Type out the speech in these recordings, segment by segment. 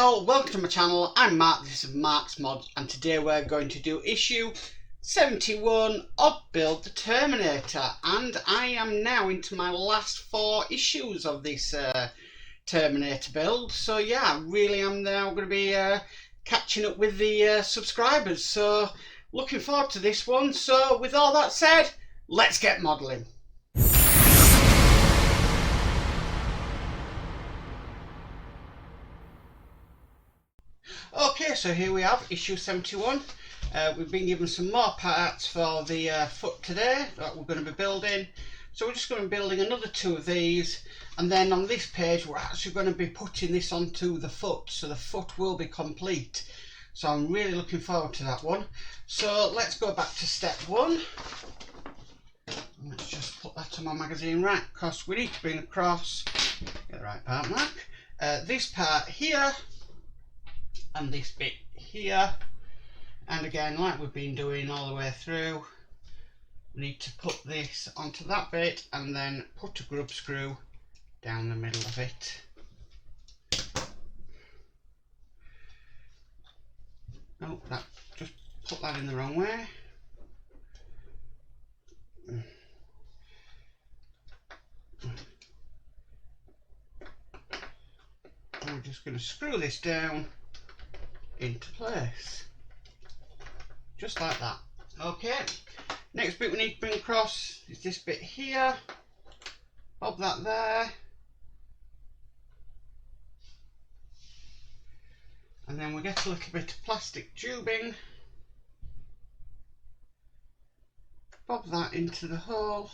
all, welcome to my channel. I'm Mark, this is Mark's Mods, and today we're going to do issue 71 of Build the Terminator, and I am now into my last 4 issues of this Terminator build. So yeah, I really am now going to be catching up with the subscribers, so looking forward to this one. So with all that said, let's get modelling. Okay, so here we have issue 71. We've been given some more parts for the foot today that we're going to be building. So we're just going to be building another 2 of these, and then on this page we're actually going to be putting this onto the foot, so the foot will be complete. So I'm really looking forward to that one. So let's go back to step 1. Let's just put that on my magazine rack, because we need to bring across, get the right part, Mark, this part here and this bit here, and again, like we've been doing all the way through, we need to put this onto that bit and then put a grub screw down the middle of it. Oh, that just put that in the wrong way. And we're just going to screw this down into place, just like that. Okay, next bit we need to bring across is this bit here. Bob that there, and then we get a little bit of plastic tubing, bob that into the hole.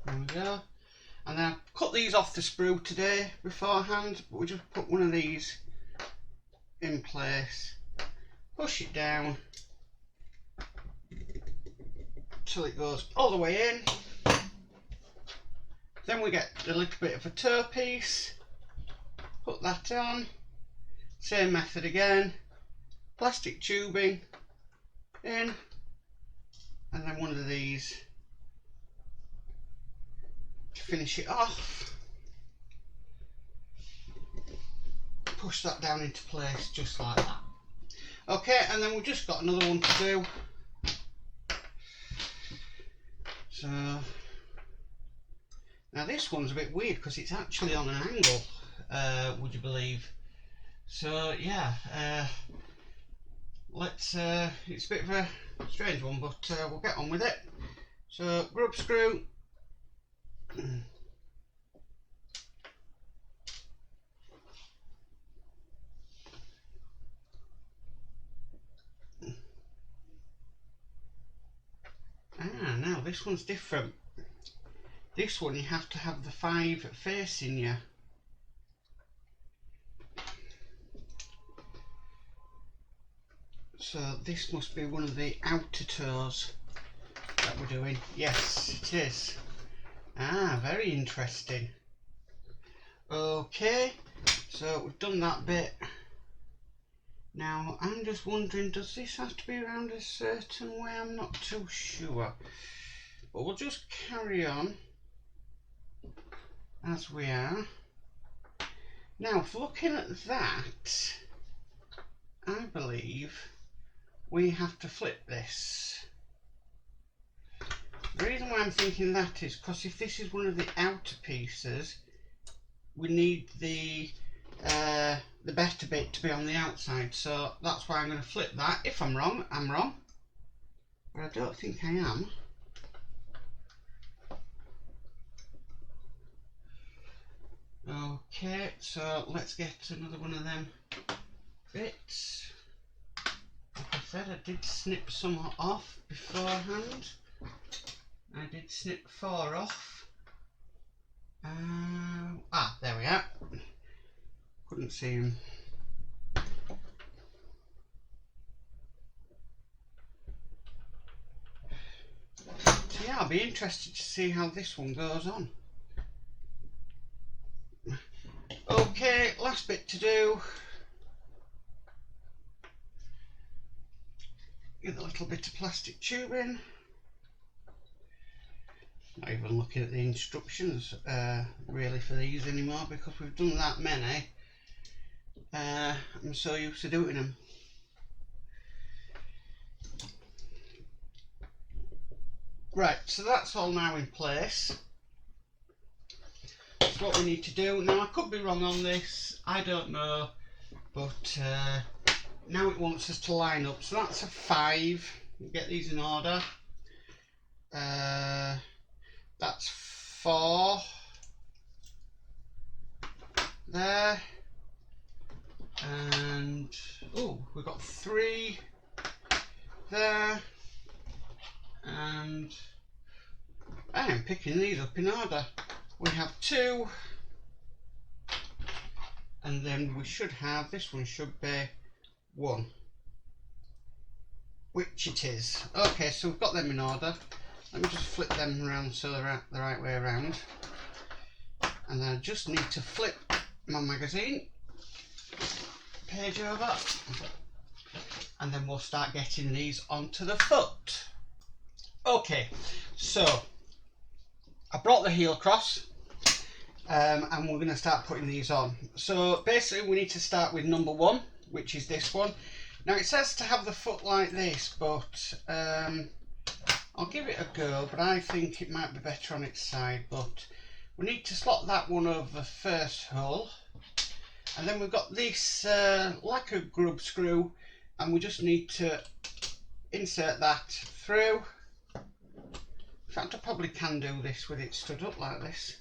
There we go. And then I've cut these off the sprue today beforehand, but we just put one of these in place, push it down till it goes all the way in. Then we get a little bit of a toe piece, put that on, same method again, plastic tubing in, and then one of these to finish it off. Push that down into place just like that. Okay, and then we've just got another one to do. So now this one's a bit weird because it's actually on an angle, would you believe? So yeah, let's it's a bit of a strange one, but we'll get on with it. So grub screw, now this one's different. This one you have to have the 5 facing you. So this must be one of the outer toes that we're doing. Yes, it is. Very interesting. Okay, so we've done that bit. Now I'm just wondering, does this have to be around a certain way? I'm not too sure, but we'll just carry on as we are. Now, for looking at that, I believe we have to flip this. The reason why I'm thinking that is because if this is one of the outer pieces, we need the better bit to be on the outside, so that's why I'm going to flip that. If I'm wrong, I'm wrong, but I don't think I am. Okay, so let's get another one of them bits. Like I said, I did snip some off beforehand. I did snip 4 off. There we are. Couldn't see him. So yeah, I'll be interested to see how this one goes on. Okay, last bit to do. Get a little bit of plastic tubing. Not even looking at the instructions really for these anymore, because we've done that many. I'm so used to doing them. Right, so that's all now in place. That's what we need to do. Now I could be wrong on this, I don't know, but now it wants us to line up. So that's a 5. Get these in order. That's 4 there, and oh, we've got 3 there, and I am picking these up in order. We have 2, and then we should have, this one should be 1, which it is. Okay, so we've got them in order. Let me just flip them around so they're the right way around, and then I just need to flip my magazine page over, and then we'll start getting these onto the foot. Okay, so I brought the heel across, and we're going to start putting these on. So basically we need to start with number 1, which is this one. Now it says to have the foot like this, but I'll give it a go, but I think it might be better on its side. But we need to slot that one over the first hole, and then we've got this like a grub screw, and we just need to insert that through. In fact, I probably can do this with it stood up like this.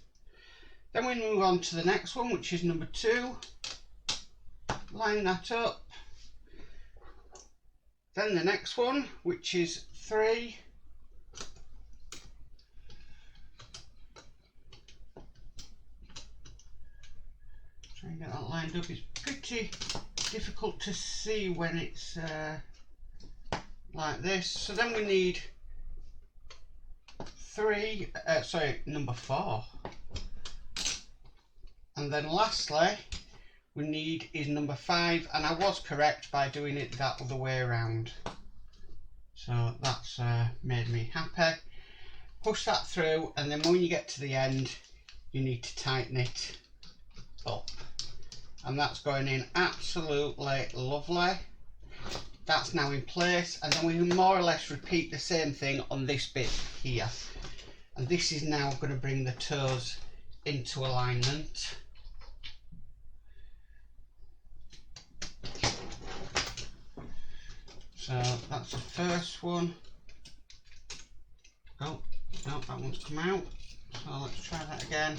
Then we move on to the next one, which is number 2. Line that up. Then the next one, which is 3. Try and get that lined up. It's pretty difficult to see when it's like this. So then we need number 4. And then lastly, we need is number 5, and I was correct by doing it that other way around. So that's made me happy. Push that through, and then when you get to the end, you need to tighten it up. And that's going in absolutely lovely. That's now in place, and then we can more or less repeat the same thing on this bit here. And this is now going to bring the toes into alignment. So that's the first one. Oh, no, that one's come out. So let's try that again.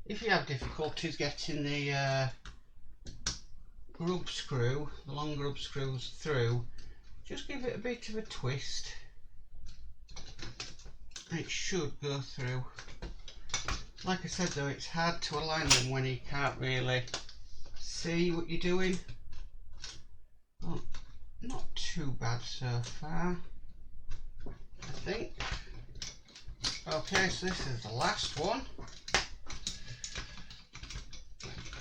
If you have difficulties getting the grub screw, the long grub screws through, just give it a bit of a twist and it should go through. Like I said though, it's hard to align them when you can't really see what you're doing. Well, not too bad so far, I think. Okay, so this is the last one.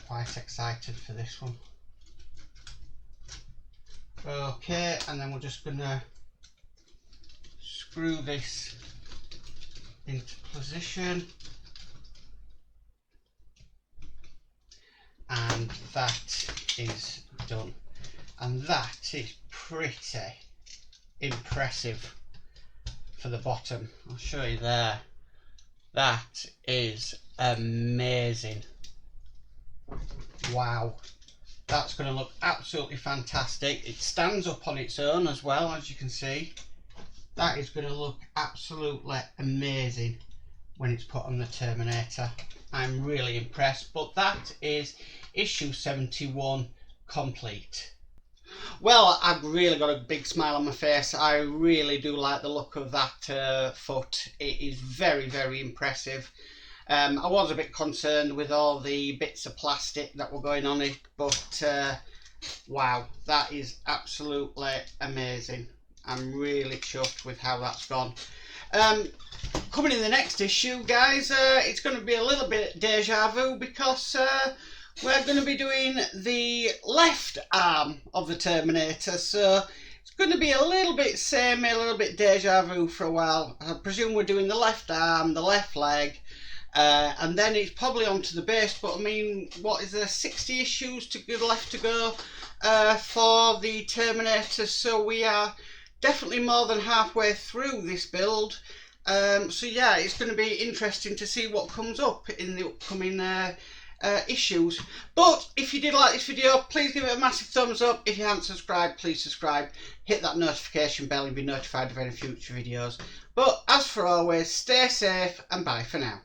Quite excited for this one. Okay, and then we're just going to screw this into position, and that is done. And that is pretty impressive for the bottom. I'll show you there. That is amazing. Wow, that's going to look absolutely fantastic. It stands up on its own as well, as you can see. That is going to look absolutely amazing when it's put on the Terminator. I'm really impressed. But that is issue 71 complete. Well, I've really got a big smile on my face. I really do like the look of that foot. It is very, very impressive. I was a bit concerned with all the bits of plastic that were going on it, but wow, that is absolutely amazing. I'm really chuffed with how that's gone. Coming in the next issue, guys, it's going to be a little bit deja vu because we're going to be doing the left arm of the Terminator, so it's going to be a little bit samey, a little bit deja vu for a while. I presume we're doing the left arm, the left leg, and then it's probably onto the base. But I mean, what is there, 60 issues left to go for the Terminator, so we are definitely more than halfway through this build. So yeah, it's going to be interesting to see what comes up in the upcoming issues. But if you did like this video, please give it a massive thumbs up. If you haven't subscribed, please subscribe. Hit that notification bell and be notified of any future videos. But as for always, stay safe and bye for now.